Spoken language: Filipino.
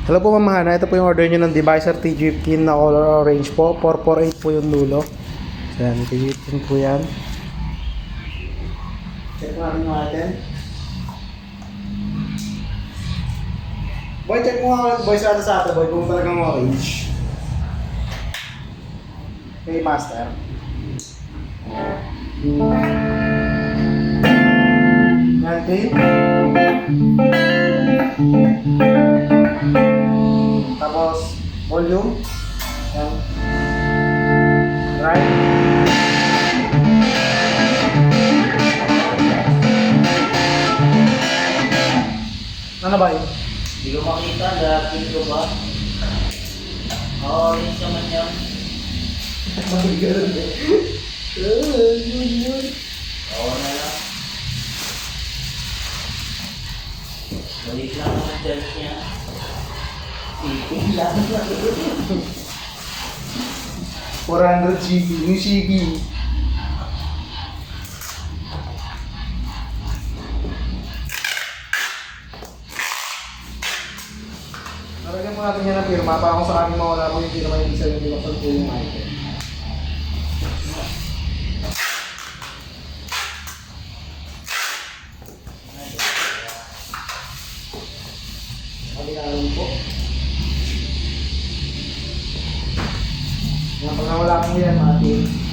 Hello po Ma'am Hana, ito po yung order nyo ng Devicer T15 na color orange po. 448 po yung dulo. So yan, T15 po yan. Check natin. Boy, check mo nga boy sa ata boy kung talagang orange. Okay, master. Yan, clean. Tapos, volume. Yan. Right. Ano ba yun? Hindi ko makita, dating ko ba? Orange naman yan. Magigalan eh. Oo na lang. Balik lang naman dyan niya. Iting lang. 400 GB, yung GB. Nalagyan mo natin yan ng firma para kung sa amin mawala ko yung firma yung isa yung binuksan po yung item. Kabilaan po. Yan, pag nawala kang yan, mati.